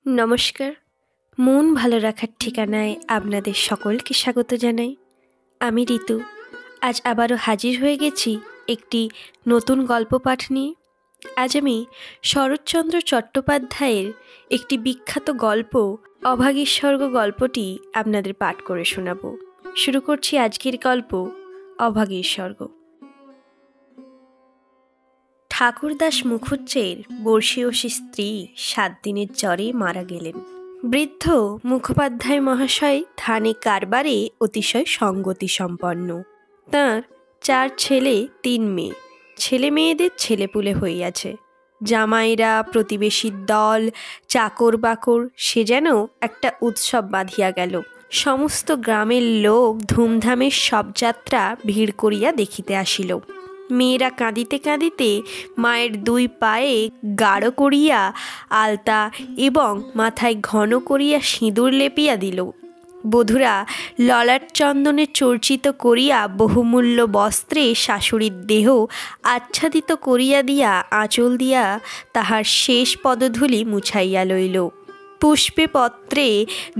নমস্কার। মন ভালো রাখার ঠিকানায় আপনাদের সকলকে স্বাগত জানাই। আমি ঋতু। আজ আবারও হাজির হয়ে গেছি একটি নতুন গল্প পাঠ নিয়ে। আজ আমি শরৎচন্দ্র চট্টোপাধ্যায়ের একটি বিখ্যাত গল্প অভাগীর স্বর্গ গল্পটি আপনাদের পাঠ করে শোনাব। শুরু করছি আজকের গল্প অভাগীর স্বর্গ। ঠাকুরদাস মুখুজ্জের বর্ষীয়সী স্ত্রী 7 দিনের জ্বরে মারা গেলেন। বৃদ্ধ মুখোপাধ্যায় মহাশয় ধানে কারবারে অতিশয় সঙ্গতি সম্পন্ন। তাঁর 4 ছেলে 3 মেয়ে। ছেলে মেয়েদের ছেলেপুলে হইয়াছে। জামাইরা, প্রতিবেশীর দল, চাকর বাকর, সে যেন একটা উৎসব বাঁধিয়া গেল। সমস্ত গ্রামের লোক ধুমধামের শবযাত্রা ভিড় করিয়া দেখিতে আসিল। মেয়েরা কাঁদিতে কাঁদিতে মায়ের 2 পায়ে গাঢ় করিয়া আলতা এবং মাথায় ঘন করিয়া সিঁদুর লেপিয়া দিল। বধূরা ললাট চন্দনে চর্চিত করিয়া বহুমূল্য বস্ত্রে শাশুড়ির দেহ আচ্ছাদিত করিয়া দিয়া আঁচল দিয়া তাহার শেষ পদধূলি মুছাইয়া লইল। পুষ্পে পত্রে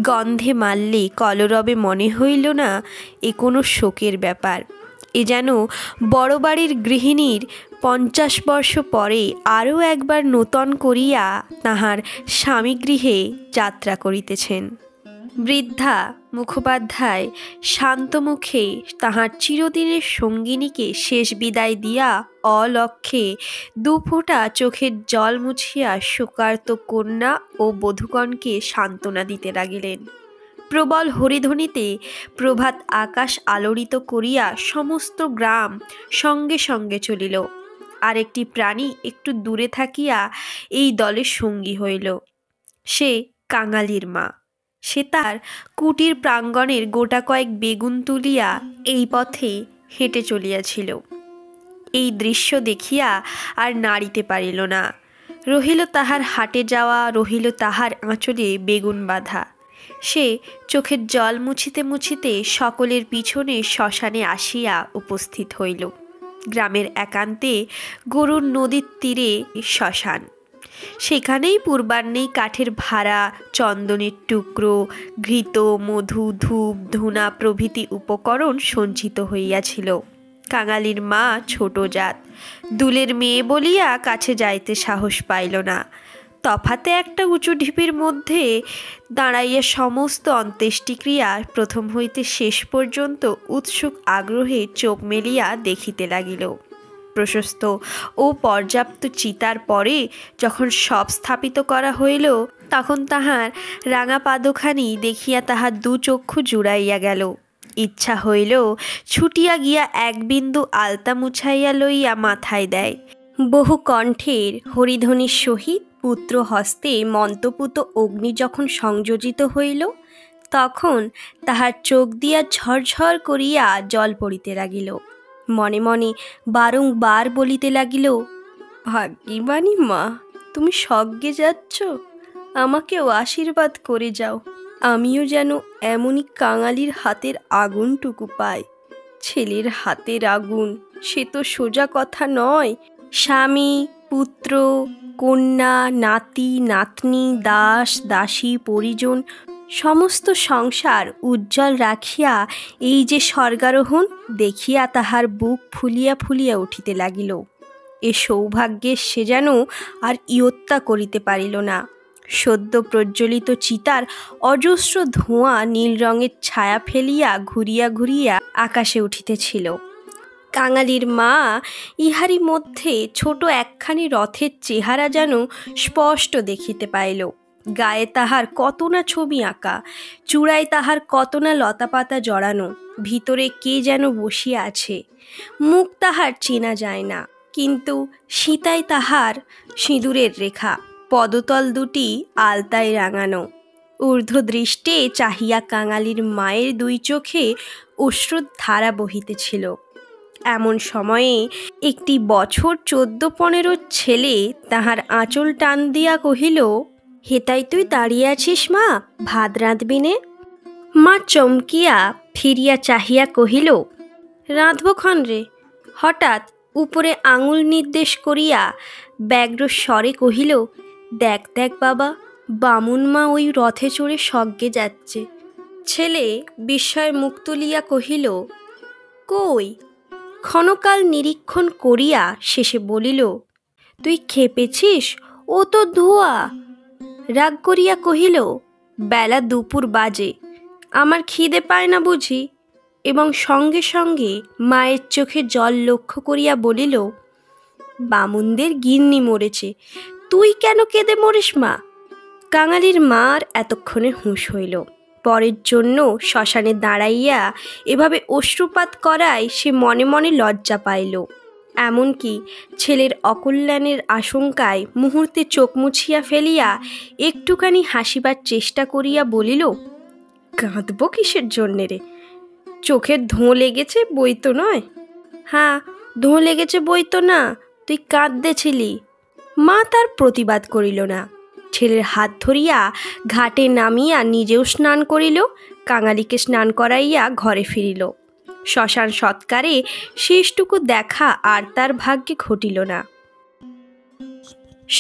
গন্ধে মাল্যে কলরবে মনে হইল না এ কোনো শোকের ব্যাপার। এ যেন বড় বাড়ির গৃহিণীর 50 বর্ষ পরে আরও একবার নূতন করিয়া তাহার স্বামীগৃহে যাত্রা করিতেছেন। বৃদ্ধা মুখোপাধ্যায় শান্তমুখে তাহার চিরদিনের সঙ্গিনীকে শেষ বিদায় দিয়া অলক্ষে 2 ফোঁটা চোখের জল মুছিয়া শোকার্ত কন্যা ও বধূগণকে সান্ত্বনা দিতে লাগিলেন। প্রবল হরিধ্বনিতে প্রভাত আকাশ আলোড়িত করিয়া সমস্ত গ্রাম সঙ্গে সঙ্গে চলিল। আরেকটি প্রাণী একটু দূরে থাকিয়া এই দলের সঙ্গী হইল। সে কাঙালির মা। সে তার কুটির প্রাঙ্গণের গোটা কয়েক বেগুন তুলিয়া এই পথে হেঁটে চলিয়াছিল। এই দৃশ্য দেখিয়া আর নাড়িতে পারিল না। রহিল তাহার হাটে যাওয়া, রহিল তাহার আঁচলে বেগুন বাঁধা। সে চোখের জল মুছিতে মুছিতে সকলের পিছনে শ্মশানে আসিয়া উপস্থিত হইল। গ্রামের একান্তে গরুর নদীর তীরে শ্মশান। সেখানেই পূর্বাহ্নেই কাঠের ভাড়া, চন্দনের টুকরো, ঘৃত, মধু, ধূপ, ধূনা প্রভৃতি উপকরণ সঞ্চিত হইয়াছিল। কাঙালির মা ছোট জাত, দুলের মেয়ে বলিয়া কাছে যাইতে সাহস পাইল না। তফাতে একটা উঁচু ঢিপির মধ্যে দাঁড়াইয়া সমস্ত অন্ত্যেষ্টিক্রিয়া প্রথম হইতে শেষ পর্যন্ত উৎসুক আগ্রহে চোখ মেলিয়া দেখিতে লাগিল। প্রশস্ত ও পর্যাপ্ত চিতার পরে যখন সব স্থাপিত করা হইল, তখন তাহার রাঙা পাদখানি দেখিয়া তাহার 2 চক্ষু জুড়াইয়া গেল। ইচ্ছা হইল ছুটিয়া গিয়া 1 বিন্দু আলতা মুছাইয়া লইয়া মাথায় দেয়। বহু কণ্ঠের হরিধ্বনির সহিত পুত্র হস্তে মন্ত্রপুত অগ্নি যখন সংযোজিত হইল, তখন তাহার চোখ দিয়া ঝরঝর করিয়া জল পড়িতে লাগিল। মনে মনে বারংবার বলিতে লাগিল, ভাগ্যবানী মা, তুমি স্বর্গে যাচ্ছ, আমাকেও আশীর্বাদ করে যাও। আমিও যেন এমনই কাঙালির হাতের আগুনটুকু পাই। ছেলের হাতের আগুন, সে তো সোজা কথা নয়। স্বামী, পুত্র, কন্যা, নাতি, নাতনি, দাস, দাসী, পরিজন, সমস্ত সংসার উজ্জ্বল রাখিয়া এই যে স্বর্গারোহণ দেখিয়া তাহার বুক ফুলিয়া ফুলিয়া উঠিতে লাগিল। এ সৌভাগ্যের সে যেন আর ইয়ত্তা করিতে পারিল না। সদ্য প্রজ্বলিত চিতার অজস্র ধোঁয়া নীল রঙের ছায়া ফেলিয়া ঘুরিয়া ঘুরিয়া আকাশে উঠিতেছিল। কাঙালির মা ইহারই মধ্যে ছোট একখানি রথের চেহারা যেন স্পষ্ট দেখিতে পাইল। গায়ে তাহার কত না ছবি আঁকা, চূড়ায় তাহার কত না লতাপাতা জড়ানো, ভিতরে কে যেন বসিয়া আছে। মুখ তাহার চেনা যায় না, কিন্তু সীতায় তাহার সিঁদুরের রেখা, পদতল 2টি আলতায় রাঙানো। ঊর্ধ্ব দৃষ্টে চাহিয়া কাঙালির মায়ের 2 চোখে অশ্রুর ধারা বহিতেছিল। এমন সময়ে একটি বছর 14-15 ছেলে তাহার আঁচল টান দিয়া কহিল, হেতাই তুই দাঁড়িয়ে আছিস মা, ভাত রাঁধবি নে? মা চমকিয়া ফিরিয়া চাহিয়া কহিল, রাঁধব ক্ষণ রে। হঠাৎ উপরে আঙুল নির্দেশ করিয়া ব্যগ্র স্বরে কহিল, দেখ দেখ বাবা, বামুন মা ওই রথে চড়ে স্বর্গে যাচ্ছে। ছেলে বিস্ময়ে মুখ তুলিয়া কহিল, কই? ক্ষণকাল নিরীক্ষণ করিয়া শেষে বলিল, তুই খেপেছিস? ও তো ধোঁয়া। রাগ করিয়া কহিল, বেলা দুপুর বাজে, আমার খিদে পায় না বুঝি? এবং সঙ্গে সঙ্গে মায়ের চোখে জল লক্ষ্য করিয়া বলিল, বামুনদের গিন্নি মরেছে, তুই কেন কেঁদে মরিস মা? কাঙালির মার এতক্ষণে হুঁশ হইল। পরের জন্য শ্মশানে দাঁড়াইয়া এভাবে অশ্রুপাত করায় সে মনে মনে লজ্জা পাইল। এমনকি ছেলের অকল্যাণের আশঙ্কায় মুহূর্তে চোখ মুছিয়া ফেলিয়া একটুখানি হাসিবার চেষ্টা করিয়া বলিল, কাঁদব কিসের জন্যে রে? চোখের ধোঁ লেগেছে বই তো নয়। হ্যাঁ, ধোঁ লেগেছে বই তো না, তুই কাঁদতেছিলি। মা তার প্রতিবাদ করিল না। ছেলের হাত ধরিয়া ঘাটে নামিয়া নিজেও স্নান করিল, কাঙালিকে স্নান করাইয়া ঘরে ফিরিল। শ্মশান সৎকারে শেষটুকু দেখা আর তার ভাগ্যে ঘটিল না।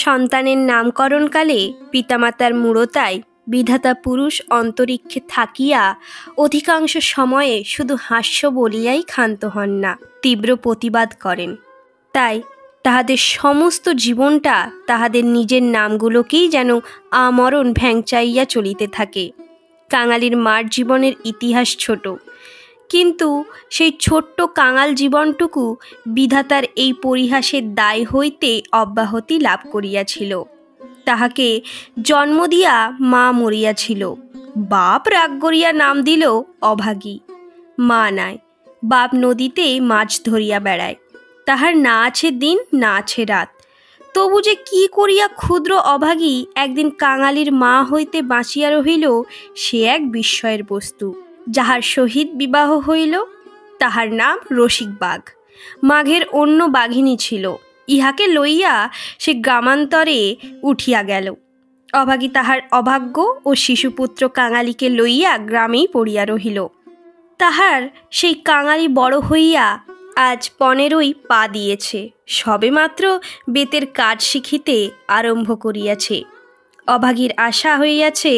সন্তানের নামকরণকালে পিতামাতার মূঢ়তায় বিধাতা পুরুষ অন্তরিক্ষে থাকিয়া অধিকাংশ সময়ে শুধু হাস্য বলিয়াই ক্ষান্ত হন না, তীব্র প্রতিবাদ করেন। তাই তাহাদের সমস্ত জীবনটা তাহাদের নিজের নামগুলোকেই যেন আমরণ ভ্যাংচাইয়া চলিতে থাকে। কাঙালির মার জীবনের ইতিহাস ছোট, কিন্তু সেই ছোট্ট কাঙাল জীবনটুকু বিধাতার এই পরিহাসের দায় হইতে অব্যাহতি লাভ করিয়াছিল। তাহাকে জন্ম দিয়া মা মরিয়াছিল। বাপ রাগ করিয়া নাম দিল অভাগী। মা নাই, বাপ নদীতে মাছ ধরিয়া বেড়ায়। তাহার না আছে দিন, না আছে রাত। তবু যে কি করিয়া ক্ষুদ্র অভাগী একদিন কাঙালির মা হইতে বাঁচিয়া রহিল, সে এক বিস্ময়ের বস্তু। যাহার সহিত বিবাহ হইল তাহার নাম রসিক বাঘ। মাঘের অন্য বাঘিনী ছিল, ইহাকে লইয়া সে গ্রামান্তরে উঠিয়া গেল। অভাগী তাহার অভাগ্য ও শিশুপুত্র কাঙালিকে লইয়া গ্রামেই পড়িয়া রহিল। তাহার সেই কাঙালি বড় হইয়া আজ 15ই পা দিয়েছে, সবেমাত্র বেতের কাজ শিখিতে আরম্ভ করিয়াছে। অভাগীর আশা হইয়াছে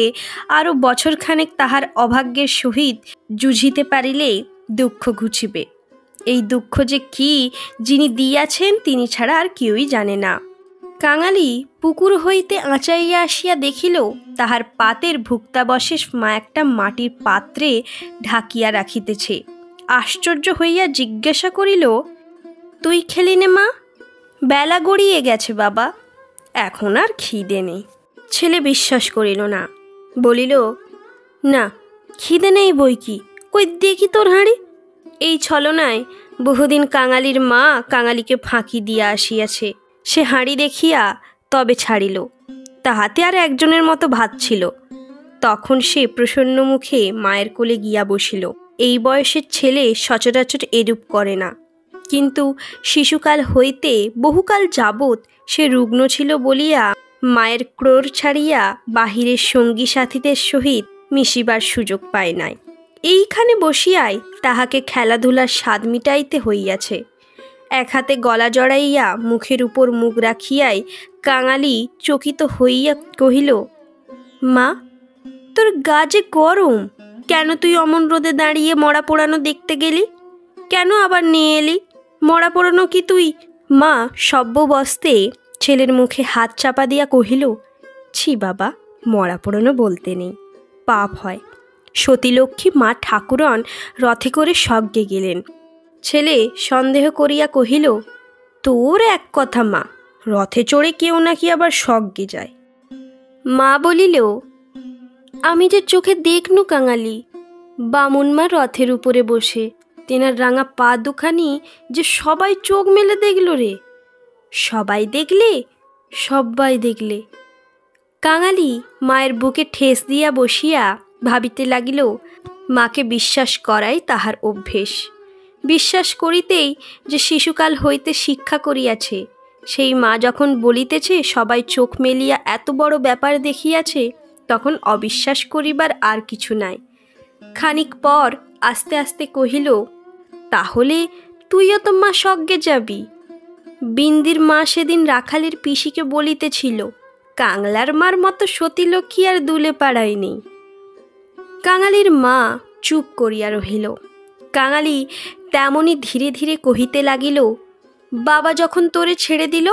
আরও বছরখানেক তাহার অভাগ্যের সহিত যুঝিতে পারিলে দুঃখ ঘুচিবে। এই দুঃখ যে কি যিনি দিয়াছেন তিনি ছাড়া আর কেউই জানে না। কাঙালি পুকুর হইতে আঁচাইয়া আসিয়া দেখিল তাহার পাতের ভুক্তাবশেষ মা একটা মাটির পাত্রে ঢাকিয়া রাখিতেছে। আশ্চর্য হইয়া জিজ্ঞাসা করিল, তুই খেলি নে মা? বেলা গড়িয়ে গেছে বাবা, এখন আর খিদে নেই। ছেলে বিশ্বাস করিল না, বলিল, না খিদে নেই বই কি, কই দেখি তোর হাঁড়ি। এই ছলনায় বহুদিন কাঙালির মা কাঙালিকে ফাঁকি দিয়া আসিয়াছে। সে হাঁড়ি দেখিয়া তবে ছাড়িল। তাহাতে আর একজনের মতো ভাত ছিল। তখন সে প্রসন্ন মুখে মায়ের কোলে গিয়া বসিল। এই বয়সের ছেলে সচরাচর এরূপ করে না, কিন্তু শিশুকাল হইতে বহুকাল যাবৎ সে রুগ্ন ছিল বলিয়া মায়ের ক্রোর ছাড়িয়া বাহিরের সঙ্গী সাথীদের সহিত মিশিবার সুযোগ পায় নাই। এইখানে বসিয়াই তাহাকে খেলাধুলার স্বাদ মিটাইতে হইয়াছে। এক হাতে গলা জড়াইয়া মুখের উপর মুখ রাখিয়াই কাঙালি চকিত হইয়া কহিল, মা তোর গা যে গরম, কেন তুই অমন রোদে দাঁড়িয়ে মরা পোড়ানো দেখতে গেলি? কেন আবার নিয়ে এলি? মরা পোড়ানো কি তুই? মা সব্যবস্তে ছেলের মুখে হাত চাপা দিয়া কহিল, ছি বাবা, মরা পোড়ানো বলতে নেই, পাপ হয়। সতীলক্ষ্মী মা ঠাকুরন রথে করে স্বর্গে গেলেন। ছেলে সন্দেহ করিয়া কহিল, তোর এক কথা মা, রথে চড়ে কেউ নাকি আবার স্বর্গে যায়। মা বলিল, আমি যে চোখে দেখনু কাঙালি, বামুন মা রথের উপরে বসে, তেনার রাঙা পা দুখানি যে সবাই চোখ মেলে দেখল রে। সবাই দেখলে? সবাই দেখলে। কাঙালি মায়ের বুকে ঠেস দিয়া বসিয়া ভাবিতে লাগিল, মাকে বিশ্বাস করাই তাহার অভ্যেস। বিশ্বাস করিতেই যে শিশুকাল হইতে শিক্ষা করিয়াছে, সেই মা যখন বলিতেছে সবাই চোখ মেলিয়া এত বড় ব্যাপার দেখিয়াছে, তখন অবিশ্বাস করিবার আর কিছু নাই। খানিক পর আস্তে আস্তে কহিল, তাহলে তুইও তো মা স্বর্গে যাবি। বিন্দির মা সেদিন রাখালের পিসিকে বলিতেছিল, কাংলার মার মতো সতীলক্ষ্মী আর দুলে পাড়ায় নেই। কাঙালির মা চুপ করিয়া রহিল। কাঙালি তেমনি ধীরে ধীরে কহিতে লাগিল, বাবা যখন তোরে ছেড়ে দিল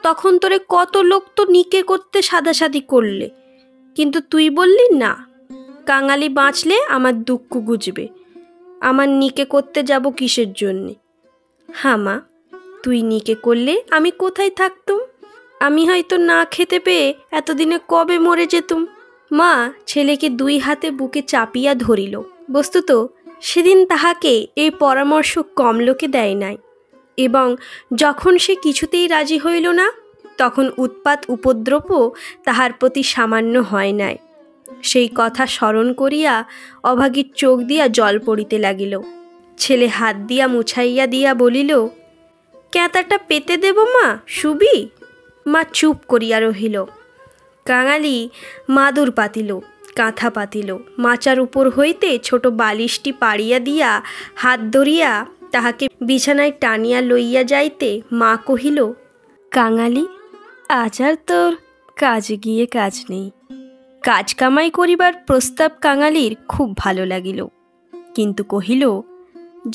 তখন তোরে কত লোক তো নিকে করতে সাদাসাদি করলে, কিন্তু তুই বললি না, কাঙালি বাঁচলে আমার দুঃখ গুজবে, আমার নিকে করতে যাব কিসের জন্যে? হ্যাঁ মা, তুই নিকে করলে আমি কোথায় থাকতুম? আমি হয়তো না খেতে পেয়ে এতদিনে কবে মরে যেতুম। মা ছেলেকে দুই হাতে বুকে চাপিয়া ধরিল। বস্তুত সেদিন তাহাকে এই পরামর্শ কম লোকে দেয় নাই, এবং যখন সে কিছুতেই রাজি হইল না তখন উৎপাত উপদ্রবও তাহার প্রতি সামান্য হয় নাই। সেই কথা স্মরণ করিয়া অভাগীর চোখ দিয়া জল পড়িতে লাগিল। ছেলে হাত দিয়া মুছাইয়া দিয়া বলিল, ক্যাঁতাটা পেতে দেব মা, শুবি? মা চুপ করিয়া রহিল। কাঙালি মাদুর পাতিল, কাঁথা পাতিল, মাচার উপর হইতে ছোট বালিশটি পাড়িয়া দিয়া হাত ধরিয়া তাহাকে বিছানায় টানিয়া লইয়া যাইতে মা কহিল, কাঙালি, আজ আর তোর কাজে গিয়ে কাজ নেই। কাজ কামাই করিবার প্রস্তাব কাঙালির খুব ভালো লাগিল, কিন্তু কহিল,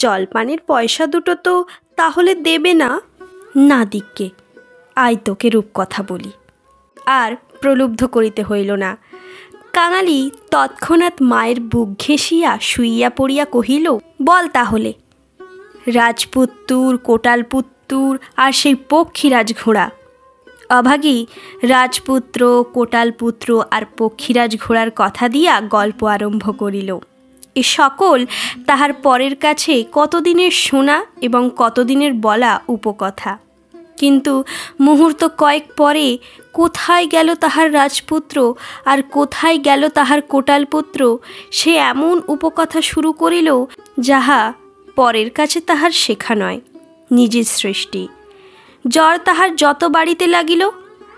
জলপানের পয়সা দুটো তো তাহলে দেবে না? না দিককে, আয় তোকে রূপকথা বলি। আর প্রলুব্ধ করিতে হইল না। কাঙালি তৎক্ষণাৎ মায়ের বুক ঘেঁষিয়া শুইয়া পড়িয়া কহিল, বল তাহলে। রাজপুত্তুর, কোটালপুত্তুর আর সেই পক্ষীরাজ ঘোড়া। অভাগী রাজপুত্র, কোটালপুত্র আর পক্ষীরাজ ঘোড়ার কথা দিয়া গল্প আরম্ভ করিল। এ সকল তাহার পরের কাছে কতদিনের শোনা এবং কতদিনের বলা উপকথা। কিন্তু মুহূর্ত কয়েক পরে কোথায় গেল তাহার রাজপুত্র আর কোথায় গেল তাহার কোটালপুত্র, সে এমন উপকথা শুরু করিল যাহা পরের কাছে তাহার শেখা নয়, নিজের সৃষ্টি। জ্বর তাহার যত বাড়িতে লাগিল,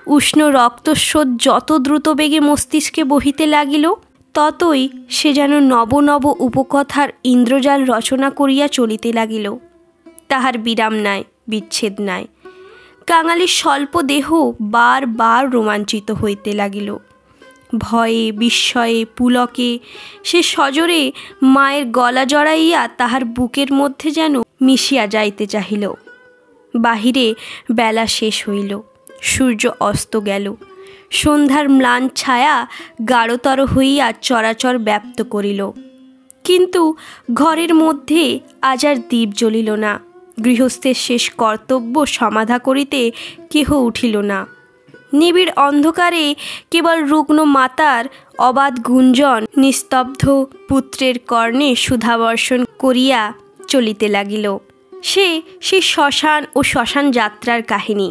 উষ্ণ রক্তস্রোত যত দ্রুত বেগে মস্তিষ্কে বহিতে লাগিল, ততই সে যেন নব নব উপকথার ইন্দ্রজাল রচনা করিয়া চলিতে লাগিল। তাহার বিরাম নাই, বিচ্ছেদ নাই। কাঙালির স্বল্প দেহ বার বার রোমাঞ্চিত হইতে লাগিল। ভয়ে, বিস্ময়ে, পুলকে সে সজোরে মায়ের গলা জড়াইয়া তাহার বুকের মধ্যে যেন মিশিয়া যাইতে চাহিল। বাহিরে বেলা শেষ হইল, সূর্য অস্ত গেল, সন্ধ্যার ম্লান ছায়া গাঢ়তর হইয়া চরাচর ব্যাপ্ত করিল। কিন্তু ঘরের মধ্যে আজ আর দীপ জ্বলিল না। গৃহস্থের শেষ কর্তব্য সমাধা করিতে কেহ উঠিল না। নিবিড় অন্ধকারে কেবল রুগ্ন মাতার অবাধ গুঞ্জন নিস্তব্ধ পুত্রের কর্ণে সুধাবর্ষণ করিয়া চলিতে লাগিল। সেই শ্মশান ও শ্মশান যাত্রার কাহিনী,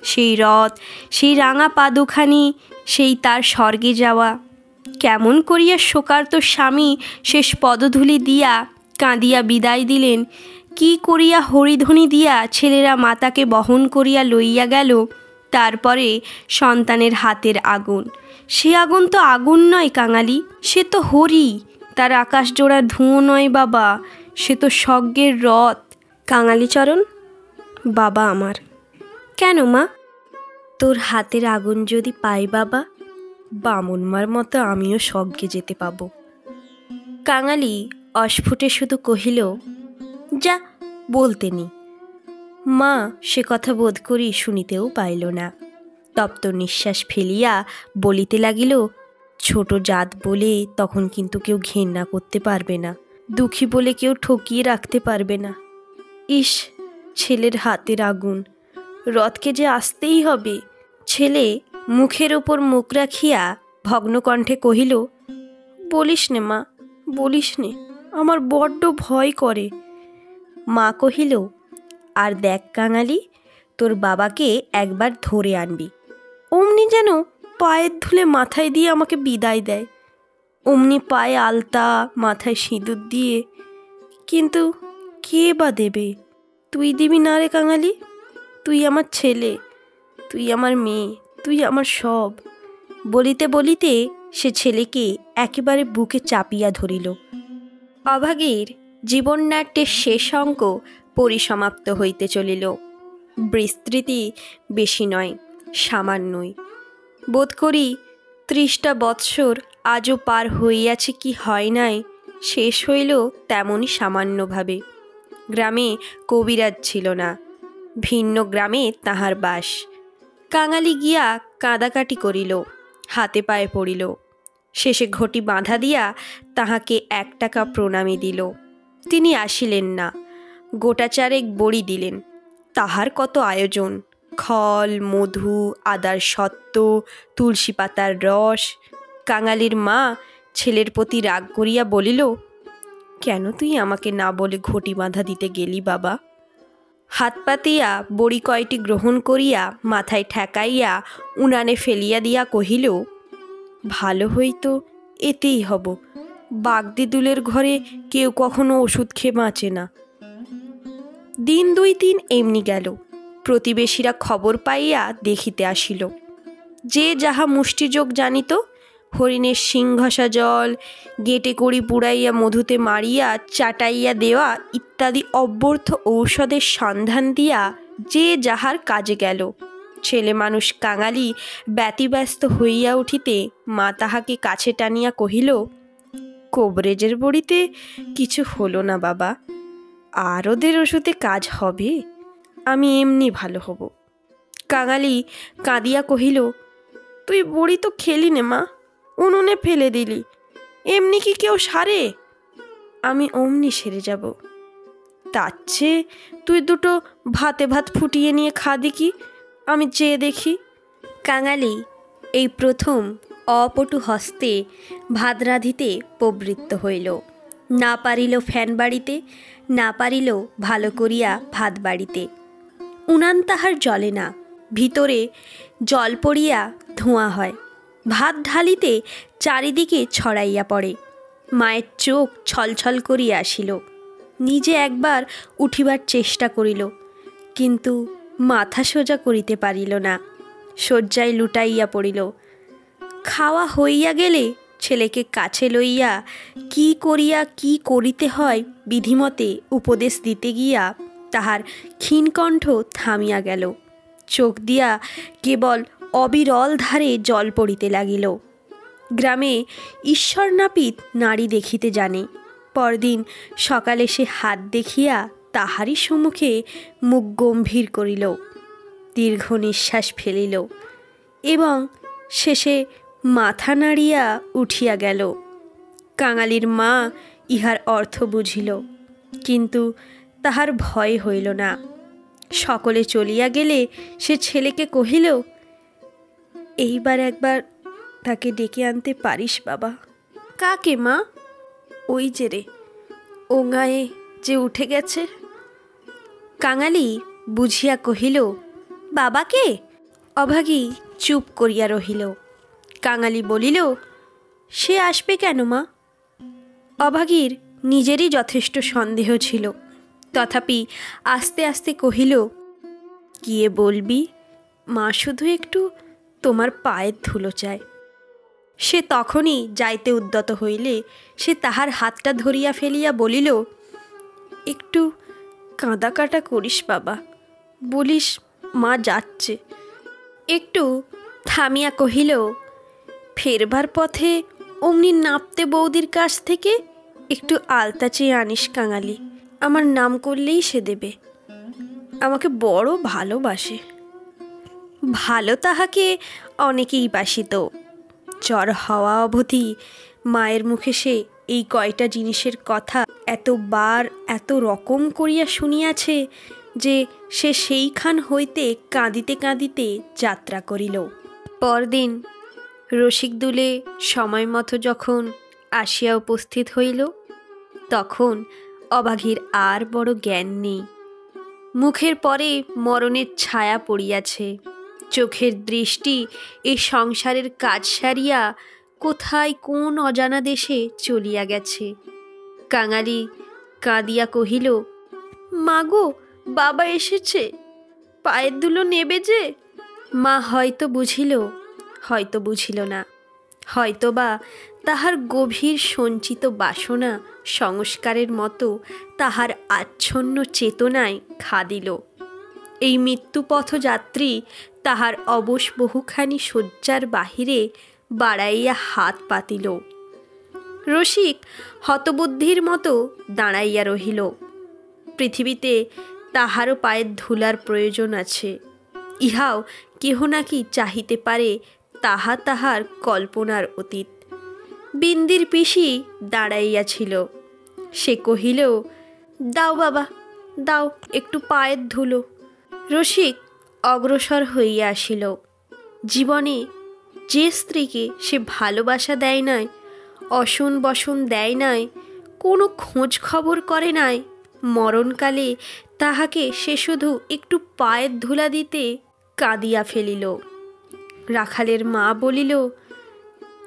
সেই রথ, সেই রাঙা পাদুখানি, সেই তার স্বর্গে যাওয়া। কেমন করিয়া শোকার্ত স্বামী শেষ পদধূলি দিয়া কাঁদিয়া বিদায় দিলেন, কি করিয়া হরিধ্বনি দিয়া ছেলেরা মাতাকে বহন করিয়া লইয়া গেল। তারপরে সন্তানের হাতের আগুন, সে আগুন তো আগুন নয় কাঙালি, সে তো হরি। তার আকাশ জোড়া ধুঁয়ো নয় বাবা, সে তো স্বর্গের রথ। কাঙালিচরণ, বাবা আমার। কেন মা, তোর হাতের আগুন যদি পাই বাবা, বামুনমার মতো আমিও স্বর্গে যেতে পাব। কাঙালি অস্ফুটে শুধু কহিল, যা বলতে নি। মা সে কথা বোধ করি শুনিতেও পাইল না। তপ্ত নিঃশ্বাস ফেলিয়া বলিতে লাগিল, ছোট জাত বলে তখন কিন্তু কেউ ঘেন্না করতে পারবে না, দুঃখী বলে কেউ ঠকিয়ে রাখতে পারবে না। ইস, ছেলের হাতের আগুন, রথকে যে আসতেই হবে। ছেলে মুখের ওপর মুখ রাখিয়া ভগ্নকণ্ঠে কহিল, বলিস নে মা, বলিস নে, আমার বড্ড ভয় করে। মা কহিল, আর দেখ কাঙালি, তোর বাবাকে একবার ধরে আনবি, অমনি যেন পায়ের ধুলে মাথায় দিয়ে আমাকে বিদায় দেয়, অমনি পায়ে আলতা, মাথায় সিঁদুর দিয়ে। কিন্তু কে বা দেবে? তুই দিবি না রে কাঙালি? তুই আমার ছেলে, তুই আমার মেয়ে, তুই আমার সব। বলিতে বলিতে সে ছেলেকে একেবারে বুকে চাপিয়া ধরিল। অভাগীর জীবননাট্যের শেষ অঙ্ক পরিসমাপ্ত হইতে চলিল। বিস্তৃতি বেশি নয়, সামান্যই। বোধ করি 30টা বৎসর আজও পার হইয়াছে কি হয় নাই, শেষ হইল তেমনই সামান্যভাবে। গ্রামে কবিরাজ ছিল না, ভিন্ন গ্রামে তাহার বাস। কাঙালি গিয়া কাঁদাকাটি করিল, হাতে পায়ে পড়িল, শেষে ঘটি বাঁধা দিয়া তাহাকে 1 টাকা প্রণামী দিল। তিনি আসিলেন না, গোটাচারেক বড়ি দিলেন। তাহার কত আয়োজন, খল, মধু, আদার সত্ত্ব, তুলসী পাতার রস। কাঙালির মা ছেলের প্রতি রাগ করিয়া বলিল, কেন তুই আমাকে না বলে ঘটি বাঁধা দিতে গেলি বাবা? হাত পাতিয়া বড়ি কয়টি গ্রহণ করিয়া মাথায় ঠেকাইয়া উনানে ফেলিয়া দিয়া কহিল, ভালো হইতো এতেই হব। বাগদিদুলের ঘরে কেউ কখনো ওষুধ খেয়ে বাঁচে না। দিন 2-3 এমনি গেল। প্রতিবেশীরা খবর পাইয়া দেখিতে আসিল। যে যাহা মুষ্টিযোগ জানিত, হরিণের শিংঘষা জল, গেটে কড়ি পুড়াইয়া মধুতে মারিয়া চাটাইয়া দেওয়া ইত্যাদি অব্যর্থ ঔষধের সন্ধান দিয়া যে যাহার কাজে গেল। ছেলে মানুষ কাঙালি ব্যতিব্যস্ত হইয়া উঠিতে মা তাহাকে কাছে টানিয়া কহিল, কবরেজের বড়িতে কিছু হলো না বাবা, আর ওদের ওষুধে কাজ হবে, আমি এমনি ভালো হব। কাঙালি কাঁদিয়া কহিল, তুই বড়ি তো খেলি নে মা, উনুনে ফেলে দিলি, এমনি কি কেউ সারে? আমি অমনি সেরে যাব। তার চেয়ে তুই দুটো ভাতে ভাত ফুটিয়ে নিয়ে খা দেখি, আমি চেয়ে দেখি। কাঙালি এই প্রথম অপটু হস্তে ভাত রাঁধিতে প্রবৃত্ত হইল। না পারিল ফ্যান বাড়িতে, না পারিল ভালো করিয়া ভাত বাড়িতে। উনান তাহার জ্বলে না, ভিতরে জল পড়িয়া ধোঁয়া হয়। ভাত ঢালিতে চারিদিকে ছড়াইয়া পড়ে। মায়ের চোখ ছলছল করিয়া আসিল। নিজে একবার উঠিবার চেষ্টা করিল, কিন্তু মাথা সোজা করিতে পারিল না, শয্যায় লুটাইয়া পড়িল। খাওয়া হইয়া গেলে ছেলেকে কাছে লইয়া কি করিয়া কি করিতে হয় বিধিমতে উপদেশ দিতে গিয়া তাহার ক্ষীণকণ্ঠ থামিয়া গেল। চোখ দিয়া কেবল অবিরল ধারে জল পড়িতে লাগিল। গ্রামে ঈশ্বর নাপিত নারী দেখিতে জানে। পরদিন সকালে সে হাত দেখিয়া তাহারই সম্মুখে মুখ গম্ভীর করিল, দীর্ঘ নিঃশ্বাস ফেলিল এবং শেষে মাথা নাড়িয়া উঠিয়া গেল। কাঙালির মা ইহার অর্থ বুঝিল, কিন্তু তাহার ভয় হইল না। সকলে চলিয়া গেলে সে ছেলেকে কহিল, এইবার একবার তাকে ডেকে আনতে পারিস বাবা। কাকে মা? ওই যে রে, ওঙায়ে যে উঠে গেছে। কাঙালি বুঝিয়া কহিল, বাবাকে? অভাগী চুপ করিয়া রহিল। কাঙালি বলিল, সে আসবে কেন মা? অভাগীর নিজেরই যথেষ্ট সন্দেহ ছিল, তথাপি আস্তে আস্তে কহিল, গিয়ে বলবি মা শুধু একটু তোমার পায়ের ধুলো চায়। সে তখনই যাইতে উদ্যত হইলে সে তাহার হাতটা ধরিয়া ফেলিয়া বলিল, একটু কাঁদা কাটা করিস বাবা, বলিস মা যাচ্ছে। একটু থামিয়া কহিল, ফেরবার পথে অমনি নাপতে বৌদির কাছ থেকে একটু আলতা চেয়ে আনিস কাঙালি, আমার নাম করলেই সে দেবে। আমাকে বড় ভালোবাসে। ভালো তাহাকে অনেকেই বাসিত। জ্বর হওয়া অবধি মায়ের মুখে সে এই কয়টা জিনিসের কথা এতবার এত রকম করিয়া শুনিয়াছে যে সে সেইখান হইতে কাঁদিতে কাঁদিতে যাত্রা করিল। পরদিন রসিকদুলে সময় মতো যখন আসিয়া উপস্থিত হইল, তখন অভাগীর আর বড় জ্ঞান নেই। মুখের পরে মরণের ছায়া পড়িয়াছে। চোখের দৃষ্টি এই সংসারের কাজ সারিয়া কোথায় কোন অজানা দেশে চলিয়া গেছে। কাঙালি কাঁদিয়া কহিল, মাগো, বাবা এসেছে, পায়ের ধুলো নেবে যে। মা হয়তো বুঝিল, হয়তো বুঝিল না, হয়তোবা তাহার গভীর সঞ্চিত বাসনা সংস্কারের মতো তাহার আচ্ছন্ন চেতনায় ঘা দিল। এই মৃত্যুপথযাত্রী তাহার অবশ বহুখানি শয্যার বাহিরে বাড়াইয়া হাত পাতিল। রসিক হতবুদ্ধির মতো দাঁড়াইয়া রহিল। পৃথিবীতে তাহারও পায়ের ধুলার প্রয়োজন আছে, ইহাও কেহ নাকি চাহিতে পারে, তাহা তাহার কল্পনার অতীত। বিন্দির পিসি দাঁড়াইয়াছিল। সে কহিল, দাও বাবা, দাও একটু পায়ের ধুলো। রসিক অগ্রসর হইয়া আসিল। জীবনে যে স্ত্রীকে সে ভালোবাসা দেয় নাই, অসন বসন দেয় নাই, কোনো খোঁজ খবর করে নাই, মরণকালে তাহাকে সে শুধু একটু পায়ের ধুলা দিতে কাঁদিয়া ফেলিল। রাখালের মা বলিল,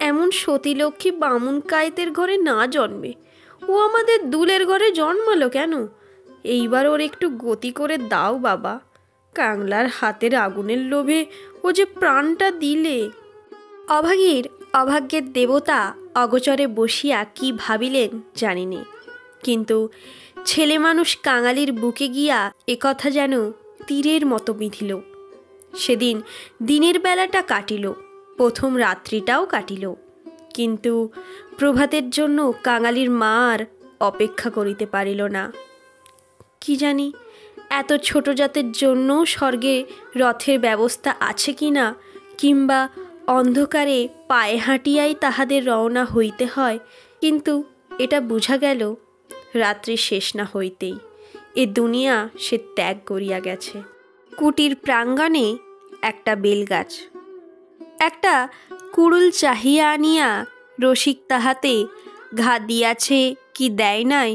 এমন সতীলক্ষ্মী বামুন কায়েতের ঘরে না জন্মে, ও আমাদের দুলের ঘরে জন্মালো কেন? এইবার ওর একটু গতি করে দাও বাবা, কাংলার হাতের আগুনের লোভে ও যে প্রাণটা দিলে। অভাগীর অভাগ্যের দেবতা অগোচরে বসিয়া কি ভাবিলেন জানি নে, কিন্তু ছেলে মানুষ কাঙালির বুকে গিয়া একথা যেন তীরের মতো বিঁধিল। সেদিন দিনের বেলাটা কাটিল, প্রথম রাত্রিটাও কাটিল, কিন্তু প্রভাতের জন্য কাঙালির মা আর অপেক্ষা করিতে পারিল না। কি জানি এত ছোট জাতের জন্য স্বর্গে রথের ব্যবস্থা আছে কি না, কিংবা অন্ধকারে পায়ে হাঁটিয়াই তাহাদের রওনা হইতে হয়, কিন্তু এটা বুঝা গেল রাত্রি শেষ না হইতেই এ দুনিয়া সে ত্যাগ করিয়া গেছে। কুটির প্রাঙ্গণে একটা বেলগাছ। একটা কুড়ুল চাহিয়া আনিয়া রসিক তাহাতে ঘা দিয়াছে কি দেয় নাই,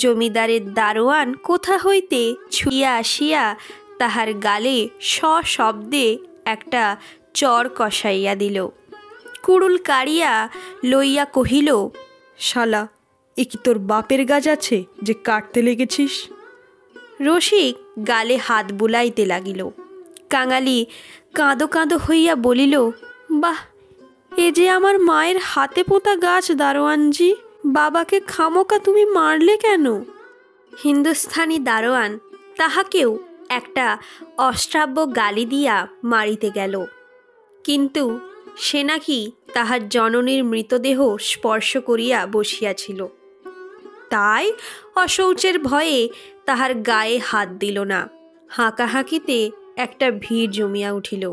জমিদারের দারোয়ান কোথা হইতে ছুঁইয়া আসিয়া তাহার গালে সশব্দে একটা চর কষাইয়া দিল। কুড়ুল কাড়িয়া লইয়া কহিল, শালা, এ কি তোর বাপের গাছ আছে যে কাটতে লেগেছিস? রসিক গালে হাত বুলাইতে লাগিল। কাঙালি কাঁদো কাঁদো হইয়া বলিল, বাহ, এ যে আমার মায়ের হাতে পোঁতা গাছ দারোয়ানজি, বাবাকে খামোকা তুমি মারলে কেন? হিন্দুস্থানি দারোয়ান তাহাকেও একটা অশ্রাব্য গালি দিয়া মারিতে গেল, কিন্তু সে নাকি তাহার জননীর মৃতদেহ স্পর্শ করিয়া বসিয়াছিল, তাই অশৌচের ভয়ে তাহার গায়ে হাত দিল না। হাঁকাহাঁকিতে একটা ভিড় জমিয়া উঠিল।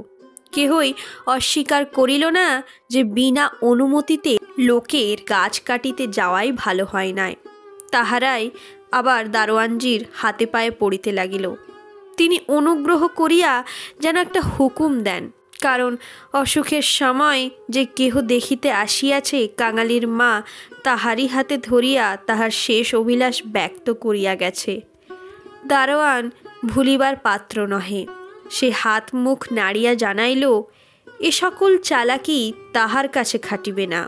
কেহই অস্বীকার করিল না যে বিনা অনুমতিতে লোকের গাছ কাটিতে যাওয়াই ভালো হয় নাই। তাহারাই আবার দারোয়ানজির হাতে পায়ে পড়িতে লাগিল। তিনি অনুগ্রহ করিয়া যেন একটা হুকুম দেন, কারণ অসুখের সময় যে কেহ দেখিতে আসিয়াছে কাঙালির মা তাহারই হাতে ধরিয়া তাহার শেষ অভিলাষ ব্যক্ত করিয়া গেছে। দারোয়ান ভুলিবার পাত্র নহে। সে হাত মুখ নাড়িয়া জানাইল, এ সকল চালাকি তাহার কাছে খাটিবে না।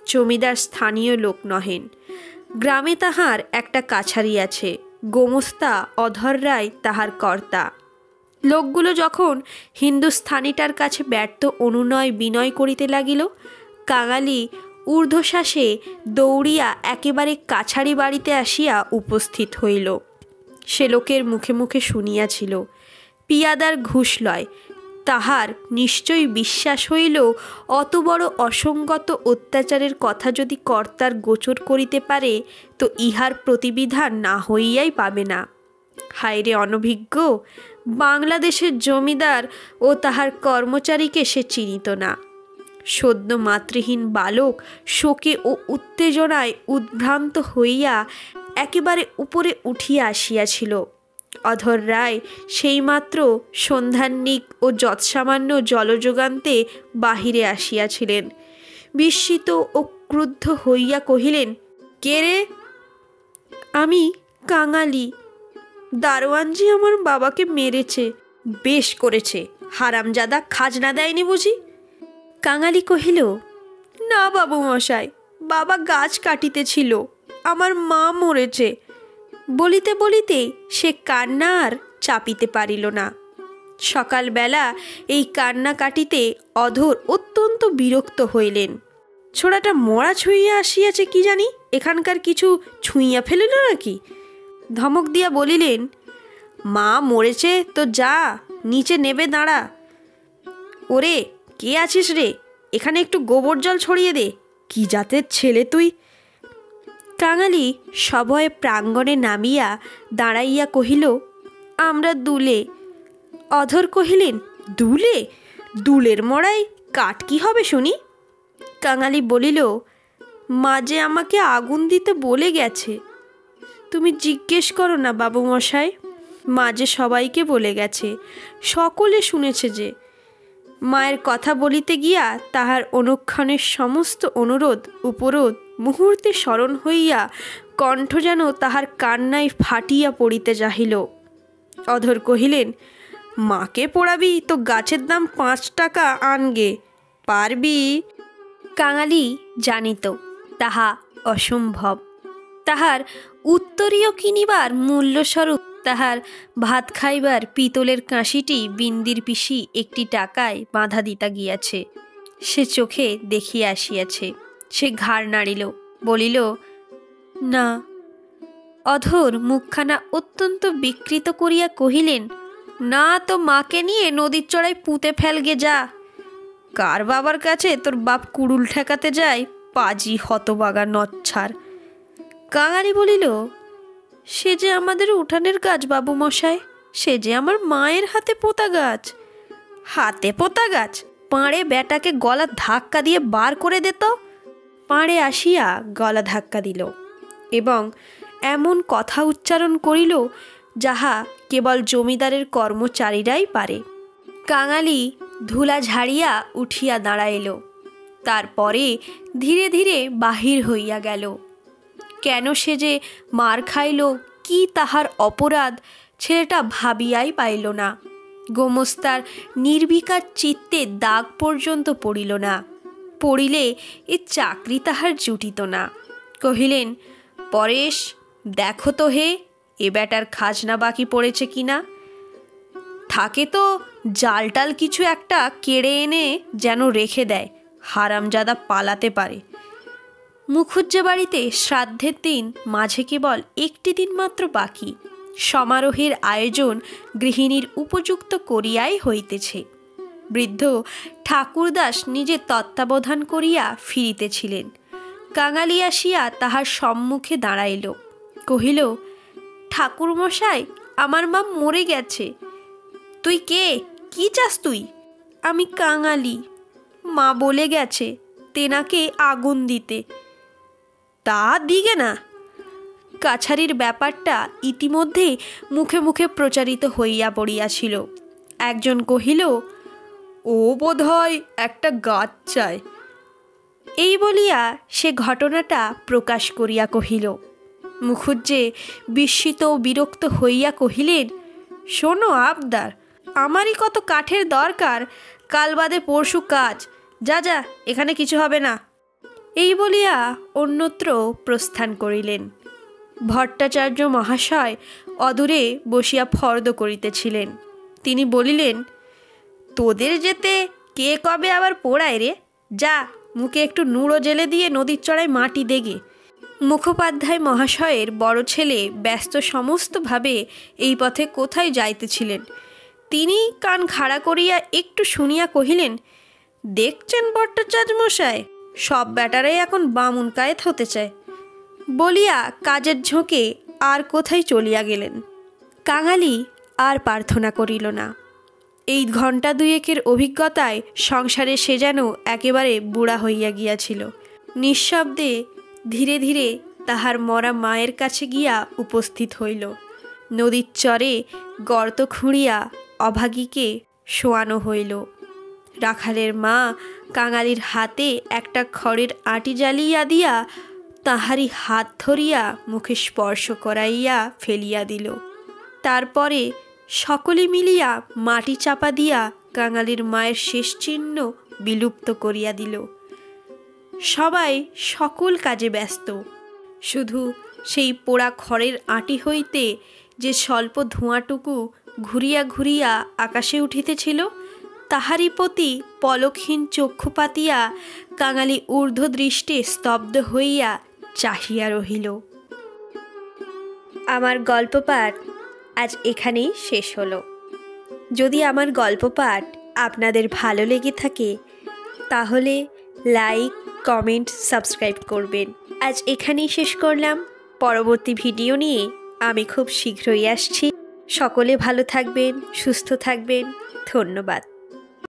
জমিদার স্থানীয় লোক নহেন। গ্রামে তাহার একটা কাছারি আছে, গোমস্তা অধর রায় তাহার কর্তা। লোকগুলো যখন হিন্দুস্থানিটার কাছে ব্যর্থ অনুনয় বিনয় করিতে লাগিল, কাঙালি ঊর্ধ্বশ্বাসে দৌড়িয়া একেবারে কাছারি বাড়িতে আসিয়া উপস্থিত হইল। সে লোকের মুখে মুখে শুনিয়াছিল পিয়াদার ঘুষ লয়। তাহার নিশ্চয়ই বিশ্বাস হইল অত বড় অসঙ্গত অত্যাচারের কথা যদি কর্তার গোচর করিতে পারে, তো ইহার প্রতিবিধান না হইয়াই পাবে না। হায়রে অনভিজ্ঞ! বাংলাদেশের জমিদার ও তাহার কর্মচারীকে সে চিনিত না। সদ্য মাতৃহীন বালক শোকে ও উত্তেজনায় উদ্ভ্রান্ত হইয়া একেবারে উপরে উঠিয়া আসিয়াছিল। অধর রায় সেইমাত্র সন্ধ্যাহ্নিক ও যৎসামান্য জলযোগান্তে বাহিরে আসিয়াছিলেন। বিস্মিত ও ক্রুদ্ধ হইয়া কহিলেন, কে রে? আমি কাঙালি। দারোয়ানজি আমার বাবাকে মেরেছে। বেশ করেছে, হারামজাদা খাজনা দেয়নি বুঝি? কাঙালি কহিল, না বাবু মশাই, বাবা গাছ কাটিতেছিল, আমার মা মরেছে। বলিতে বলিতে সে কান্না আর চাপিতে পারিল না। সকালবেলা এই কান্না কাটিতে অধর অত্যন্ত বিরক্ত হইলেন। ছোড়াটা মরা ছুঁইয়া আসিয়াছে কি জানি, এখানকার কিছু ছুঁইয়া ফেলিল নাকি? ধমক দিয়া বলিলেন, মা মরেছে তো যা নিচে নেবে দাঁড়া। ওরে, কে আছিস রে? এখানে একটু গোবর জল ছড়িয়ে দে। কি জাতের ছেলে তুই? কাঙালি সভয়ে প্রাঙ্গণে নামিয়া দাঁড়াইয়া কহিল, আমরা দুলে। অধর কহিলেন, দুলে? দুলের মড়াই কাঠ কি হবে শুনি? কাঙালি বলিল, মা যে আমাকে আগুন দিতে বলে গেছে। তুমি জিজ্ঞেস করো না বাবু মশাই, মা যে সবাইকে বলে গেছে, সকলে শুনেছে যে। মায়ের কথা বলিতে গিয়া তাহার অনুক্ষণের সমস্ত অনুরোধ উপরোধ মুহূর্তে স্মরণ হইয়া কণ্ঠ যেন তাহার কান্নায় ফাটিয়া পড়িতে চাহিল। অধর কহিলেন, মাকে পড়াবি তো গাছের দাম 5 টাকা আনগে, পারবি? কাঙালি জানিত তাহা অসম্ভব। তাহার উত্তরীয় কিনিবার মূল্যস্বরূপ তাহার ভাত খাইবার পিতলের কাঁসিটি বিন্দির পিসি 1 টাকায় বাঁধা দিতা গিয়াছে। সে চোখে দেখিয়া আসিয়াছে। সে ঘাড় নাড়িল, বলিল, না। অধর মুখখানা অত্যন্ত বিকৃত করিয়া কহিলেন, না তো মাকে নিয়ে নদীর চড়ায় পুঁতে ফেলগে যা। কার বাবার কাছে তোর বাপ কুড়ুল ঠেকাতে যায়? পাজি হতবাগা নচ্ছার। কাঙালি বলিল, সে যে আমাদের উঠানের গাছ বাবু মশাই, সে যে আমার মায়ের হাতে পোতা গাছ। হাতে পোতা গাছ? পাড়ে বেটাকে গলা ধাক্কা দিয়ে বার করে দিত। পাড়ে আসিয়া গলা ধাক্কা দিল এবং এমন কথা উচ্চারণ করিল যাহা কেবল জমিদারের কর্মচারীরাই পারে। কাঙালি ধুলা ঝাড়িয়া উঠিয়া দাঁড়াইল। তারপরে ধীরে ধীরে বাহির হইয়া গেল। কেন সে যে মার খাইল, কি তাহার অপরাধ, ছেলেটা ভাবিয়াই পাইল না। গোমস্তার নির্বিকার চিত্তে দাগ পর্যন্ত পড়িল না। পড়িলে এ চাকরি তাহার জুটিত না। কহিলেন, পরেশ, দেখো তো হে, এ বেটার খাজনা বাকি পড়েছে কিনা। থাকে তো জালটাল কিছু একটা কেড়ে এনে যেন রেখে দেয়, হারামজাদা পালাতে পারে। মুখুজ্জে বাড়িতে শ্রাদ্ধের দিন মাঝে কেবল 1টি দিন মাত্র বাকি। সমারোহের আয়োজন গৃহিণীর উপযুক্ত করিয়াই হইতেছে। বৃদ্ধ ঠাকুরদাস নিজে তত্ত্বাবধান করিয়া ফিরিতেছিলেন। কাঙালি আসিয়া তাহার সম্মুখে দাঁড়াইল। কহিল, ঠাকুরমশাই, আমার মা মরে গেছে। তুই কে? কি চাস তুই? আমি কাঙালি। মা বলে গেছে তেনাকে আগুন দিতে। তা দিগে না। কাছারির ব্যাপারটা ইতিমধ্যে মুখে মুখে প্রচারিত হইয়া পড়িয়াছিল। একজন কহিল, ও বোধহয় একটা গাছ চায়। এই বলিয়া সে ঘটনাটা প্রকাশ করিয়া কহিল। মুখুজ্জে বিস্মিত ও বিরক্ত হইয়া কহিলেন, শোনো আবদার, আমারই কত কাঠের দরকার, কাল বাদে পরশু কাজ, যা যা, এখানে কিছু হবে না। এই বলিয়া অন্যত্র প্রস্থান করিলেন। ভট্টাচার্য মহাশয় অদূরে বসিয়া ফর্দ করিতেছিলেন। তিনি বলিলেন, তোদের যেতে কে কবে আবার পোড়ায় রে? যা, মুখে একটু নুড়ো জেলে দিয়ে নদীর চড়ায় মাটি দেগে। মুখোপাধ্যায় মহাশয়ের বড় ছেলে ব্যস্ত সমস্তভাবে এই পথে কোথায় যাইতেছিলেন। তিনি কান খাড়া করিয়া একটু শুনিয়া কহিলেন, দেখছেন ভট্টাচার্য মশাই, সব ব্যাটারাই এখন বামুন কায়েত হতে চায়। বলিয়া কাজের ঝোঁকে আর কোথায় চলিয়া গেলেন। কাঙালি আর প্রার্থনা করিল না। এই ঘণ্টা 2 অভিজ্ঞতায় সংসারে সে যেন একেবারে বুড়া হইয়া গিয়াছিল। নিঃশব্দে ধীরে ধীরে তাহার মরা মায়ের কাছে গিয়া উপস্থিত হইল। নদীর চরে গর্ত খুঁড়িয়া অভাগীকে শোয়ানো হইল। রাখালের মা কাঙালির হাতে একটা খড়ের আঁটি জ্বালিয়া দিয়া তাহারই হাত ধরিয়া মুখে স্পর্শ করাইয়া ফেলিয়া দিল। তারপরে সকলে মিলিয়া মাটি চাপা দিয়া কাঙালির মায়ের শেষ চিহ্ন বিলুপ্ত করিয়া দিল। সবাই সকল কাজে ব্যস্ত। শুধু সেই পোড়া খড়ের আঁটি হইতে যে স্বল্প ধোঁয়াটুকু ঘুরিয়া ঘুরিয়া আকাশে উঠিতেছিল, তাহারই প্রতি পলকহীন চক্ষু পাতিয়া কাঙালি ঊর্ধ্বদৃষ্টে স্তব্ধ হইয়া চাহিয়া রহিল। আমার গল্প পাঠ আজ এখানেই শেষ হলো। যদি আমার গল্প পাঠ আপনাদের ভালো লেগে থাকে তাহলে লাইক, কমেন্ট, সাবস্ক্রাইব করবেন। আজ এখানেই শেষ করলাম। পরবর্তী ভিডিও নিয়ে আমি খুব শীঘ্রই আসছি। সকলে ভালো থাকবেন, সুস্থ থাকবেন। ধন্যবাদ।